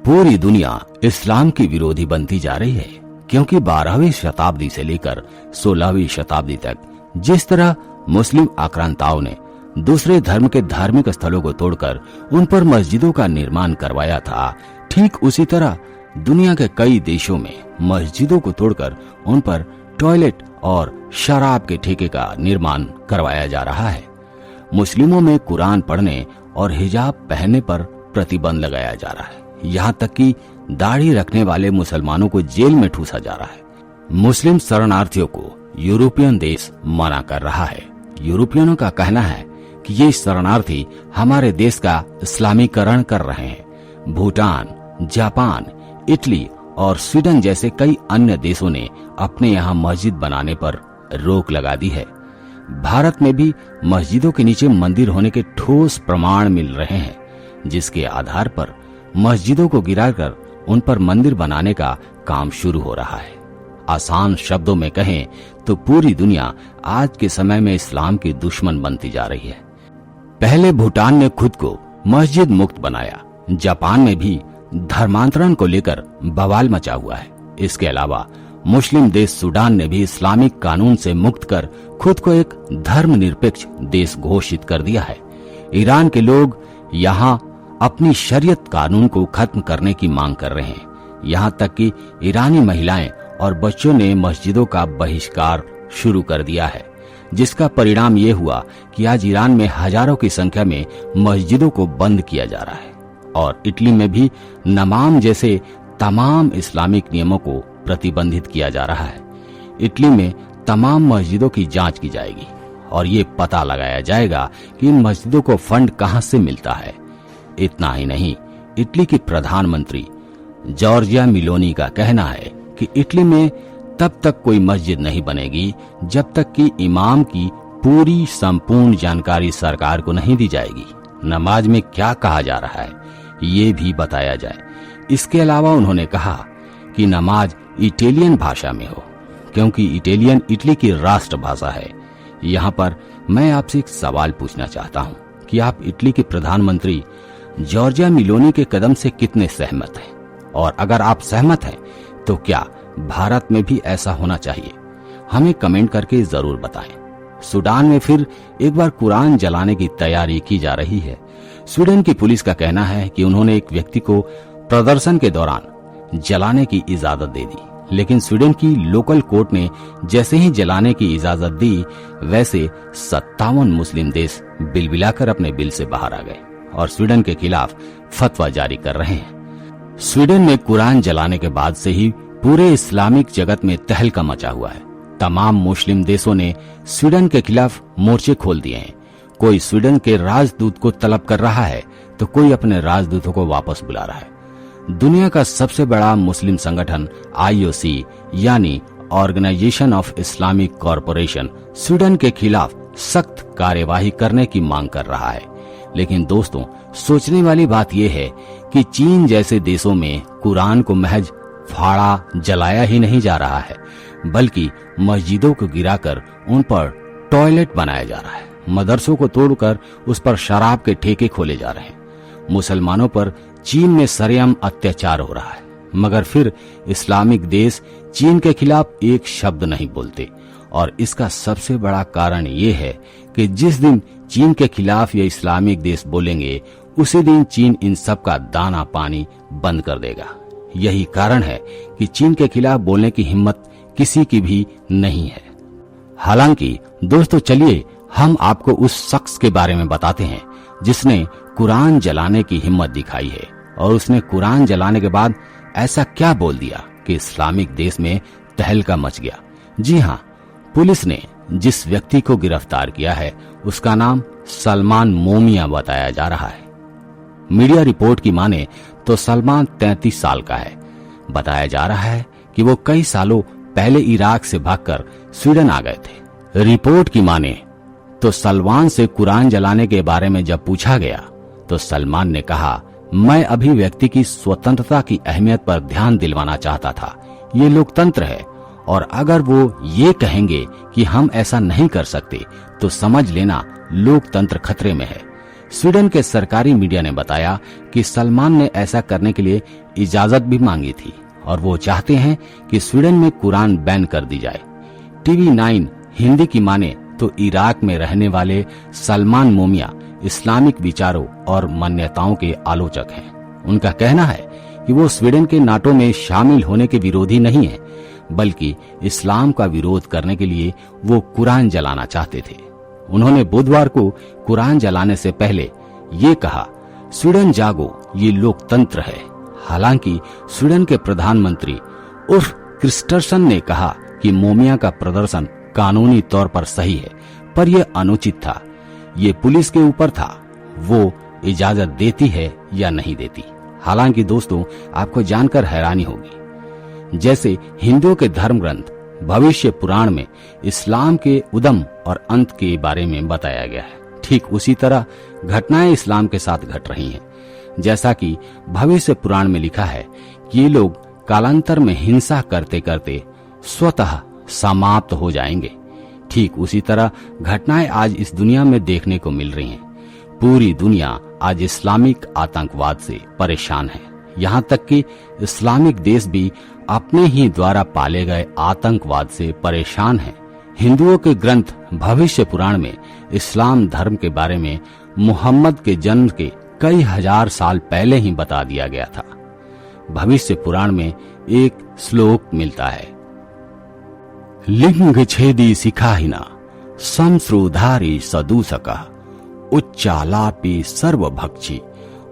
पूरी दुनिया इस्लाम की विरोधी बनती जा रही है, क्योंकि 12वीं शताब्दी से लेकर 16वीं शताब्दी तक जिस तरह मुस्लिम आक्रांताओं ने दूसरे धर्म के धार्मिक स्थलों को तोड़कर उन पर मस्जिदों का निर्माण करवाया था, ठीक उसी तरह दुनिया के कई देशों में मस्जिदों को तोड़कर उन पर टॉयलेट और शराब के ठेके का निर्माण करवाया जा रहा है। मुस्लिमों में कुरान पढ़ने और हिजाब पहनने पर प्रतिबंध लगाया जा रहा है। यहाँ तक कि दाढ़ी रखने वाले मुसलमानों को जेल में ठूसा जा रहा है। मुस्लिम शरणार्थियों को यूरोपियन देश मना कर रहा है। यूरोपियनों का कहना है कि ये शरणार्थी हमारे देश का इस्लामीकरण कर रहे हैं। भूटान, जापान, इटली और स्वीडन जैसे कई अन्य देशों ने अपने यहाँ मस्जिद बनाने पर रोक लगा दी है। भारत में भी मस्जिदों के नीचे मंदिर होने के ठोस प्रमाण मिल रहे हैं, जिसके आधार पर मस्जिदों को गिराकर उन पर मंदिर बनाने का काम शुरू हो रहा है। आसान शब्दों में कहें तो पूरी दुनिया आज के समय में इस्लाम की दुश्मन बनती जा रही है। पहले भूटान ने खुद को मस्जिद मुक्त बनाया। जापान में भी धर्मांतरण को लेकर बवाल मचा हुआ है। इसके अलावा मुस्लिम देश सूडान ने भी इस्लामिक कानून से मुक्त कर खुद को एक धर्मनिरपेक्ष देश घोषित कर दिया है। ईरान के लोग यहाँ अपनी शरीयत कानून को खत्म करने की मांग कर रहे हैं। यहाँ तक कि ईरानी महिलाएं और बच्चों ने मस्जिदों का बहिष्कार शुरू कर दिया है, जिसका परिणाम ये हुआ कि आज ईरान में हजारों की संख्या में मस्जिदों को बंद किया जा रहा है। और इटली में भी नमाज जैसे तमाम इस्लामिक नियमों को प्रतिबंधित किया जा रहा है। इटली में तमाम मस्जिदों की जांच की जाएगी और ये पता लगाया जाएगा कि इन मस्जिदों को फंड कहां से मिलता है। इतना ही नहीं, इटली की प्रधानमंत्री जॉर्जिया मिलोनी का कहना है कि इटली में तब तक कोई मस्जिद नहीं बनेगी जब तक कि इमाम की पूरी संपूर्ण जानकारी सरकार को नहीं दी जाएगी। नमाज में क्या कहा जा रहा है ये भी बताया जाए। इसके अलावा उन्होंने कहा कि नमाज इटालियन भाषा में हो, क्योंकि इटालियन इटली की राष्ट्रभाषा है। यहाँ पर मैं आपसे एक सवाल पूछना चाहता हूँ कि आप इटली के प्रधानमंत्री जॉर्जिया मिलोनी के कदम से कितने सहमत हैं, और अगर आप सहमत हैं तो क्या भारत में भी ऐसा होना चाहिए? हमें कमेंट करके जरूर बताएं। सूडान में फिर एक बार कुरान जलाने की तैयारी की जा रही है। स्वीडन की पुलिस का कहना है कि उन्होंने एक व्यक्ति को प्रदर्शन के दौरान जलाने की इजाजत दे दी, लेकिन स्वीडन की लोकल कोर्ट ने जैसे ही जलाने की इजाजत दी, वैसे 57 मुस्लिम देश बिलबिलाकर अपने बिल से बाहर आ गए और स्वीडन के खिलाफ फतवा जारी कर रहे हैं। स्वीडन में कुरान जलाने के बाद से ही पूरे इस्लामिक जगत में तहलका मचा हुआ है। तमाम मुस्लिम देशों ने स्वीडन के खिलाफ मोर्चे खोल दिए हैं। कोई स्वीडन के राजदूत को तलब कर रहा है तो कोई अपने राजदूतों को वापस बुला रहा है। दुनिया का सबसे बड़ा मुस्लिम संगठन IOC यानी organisation of Islamic corporation Sweden के खिलाफ सख्त कार्यवाही करने की मांग कर रहा है। लेकिन दोस्तों, सोचने वाली बात यह है कि चीन जैसे देशों में कुरान को महज फाड़ा जलाया ही नहीं जा रहा है, बल्कि मस्जिदों को गिराकर उन पर टॉयलेट बनाया जा रहा है। मदरसों को तोड़कर उस पर शराब के ठेके खोले जा रहे हैं। मुसलमानों पर चीन में सरेआम अत्याचार हो रहा है, मगर फिर इस्लामिक देश चीन के खिलाफ एक शब्द नहीं बोलते। और इसका सबसे बड़ा कारण ये है कि जिस दिन चीन के खिलाफ ये इस्लामिक देश बोलेंगे, उसी दिन चीन इन सब का दाना पानी बंद कर देगा। यही कारण है कि चीन के खिलाफ बोलने की हिम्मत किसी की भी नहीं है। हालांकि दोस्तों, चलिए हम आपको उस शख्स के बारे में बताते हैं जिसने कुरान जलाने की हिम्मत दिखाई है, और उसने कुरान जलाने के बाद ऐसा क्या बोल दिया कि इस्लामिक देश में तहलका मच गया। जी हाँ, पुलिस ने जिस व्यक्ति को गिरफ्तार किया है उसका नाम सलमान मोमिया बताया जा रहा है। मीडिया रिपोर्ट की माने तो सलमान 33 साल का है। बताया जा रहा है कि वो कई सालों पहले इराक से भागकर स्वीडन आ गए थे। रिपोर्ट की माने तो सलमान से कुरान जलाने के बारे में जब पूछा गया तो सलमान ने कहा, मैं अभिव्यक्ति की स्वतंत्रता की अहमियत पर ध्यान दिलवाना चाहता था। ये लोकतंत्र है, और अगर वो ये कहेंगे कि हम ऐसा नहीं कर सकते तो समझ लेना लोकतंत्र खतरे में है। स्वीडन के सरकारी मीडिया ने बताया कि सलमान ने ऐसा करने के लिए इजाजत भी मांगी थी और वो चाहते हैं कि स्वीडन में कुरान बैन कर दी जाए। टीवी 9 हिंदी की माने तो इराक में रहने वाले सलमान मोमिया इस्लामिक विचारों और मान्यताओं के आलोचक हैं। उनका कहना है कि वो स्वीडन के नाटो में शामिल होने के विरोधी नहीं है, बल्कि इस्लाम का विरोध करने के लिए वो कुरान जलाना चाहते थे। उन्होंने बुधवार को कुरान जलाने से पहले ये कहा, स्वीडन जागो, ये लोकतंत्र है। हालांकि स्वीडन के प्रधानमंत्री उल्फ क्रिस्टरसन ने कहा कि मोमिया का प्रदर्शन कानूनी तौर पर सही है, पर यह अनुचित था। ये पुलिस के ऊपर था, वो इजाजत देती है या नहीं देती। हालांकि दोस्तों, आपको जानकर हैरानी होगी, जैसे हिंदुओं के धर्म ग्रंथ भविष्य पुराण में इस्लाम के उदम और अंत के बारे में बताया गया है, ठीक उसी तरह घटनाएं इस्लाम के साथ घट रही हैं। जैसा कि भविष्य पुराण में लिखा है कि ये लोग कालांतर में हिंसा करते करते स्वतः समाप्त हो जाएंगे, ठीक उसी तरह घटनाएं आज इस दुनिया में देखने को मिल रही हैं। पूरी दुनिया आज इस्लामिक आतंकवाद से परेशान है। यहाँ तक कि इस्लामिक देश भी अपने ही द्वारा पाले गए आतंकवाद से परेशान हैं। हिंदुओं के ग्रंथ भविष्य पुराण में इस्लाम धर्म के बारे में मुहम्मद के जन्म के कई हजार साल पहले ही बता दिया गया था। भविष्य पुराण में एक श्लोक मिलता है, लिंग छेदी सिखाहिना संश्रुधारी सदूसका उच्चालापी सर्वभक्षी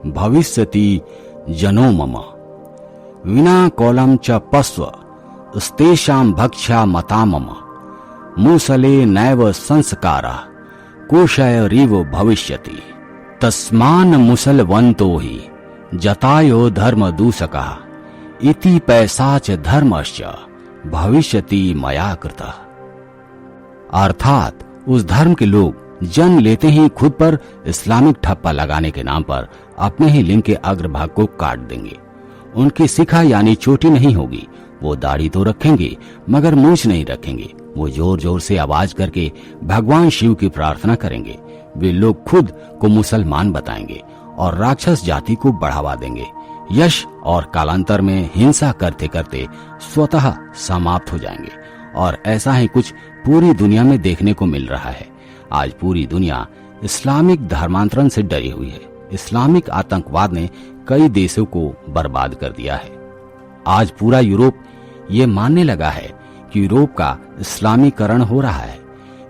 भविष्यति जनो मम विना कौलम च पस्व स्तेषां भक्ष्या मता मम मूसले नैव संस्कारा कोशयरिव भविष्यति तस्मान मुसलवन्तो हि जतायो धर्म दूषका इति पैसाच धर्मश्च भविष्यति मया कृतः। अर्थात उस धर्म के लोग जन्म लेते ही खुद पर इस्लामिक ठप्पा लगाने के नाम पर अपने ही लिंग के अग्रभाग को काट देंगे। उनकी शिखा यानी चोटी नहीं होगी। वो दाढ़ी तो रखेंगे मगर मूछ नहीं रखेंगे। वो जोर जोर से आवाज करके भगवान शिव की प्रार्थना करेंगे। वे लोग खुद को मुसलमान बताएंगे और राक्षस जाति को बढ़ावा देंगे। यश और कालांतर में हिंसा करते करते स्वतः समाप्त हो जाएंगे। और ऐसा ही कुछ पूरी दुनिया में देखने को मिल रहा है। आज पूरी दुनिया इस्लामिक धर्मांतरण से डरी हुई है। इस्लामिक आतंकवाद ने कई देशों को बर्बाद कर दिया है। आज पूरा यूरोप ये मानने लगा है कि यूरोप का इस्लामीकरण हो रहा है।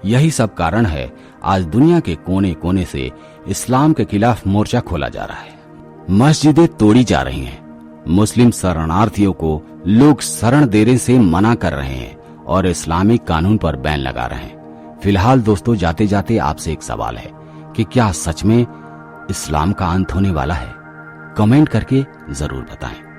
यही सब कारण है आज दुनिया के कोने कोने से इस्लाम के खिलाफ मोर्चा खोला जा रहा है। मस्जिदें तोड़ी जा रही हैं। मुस्लिम शरणार्थियों को लोग शरण देने से मना कर रहे हैं और इस्लामिक कानून पर बैन लगा रहे हैं। फिलहाल दोस्तों, जाते जाते आपसे एक सवाल है कि क्या सच में इस्लाम का अंत होने वाला है? कमेंट करके जरूर बताएं।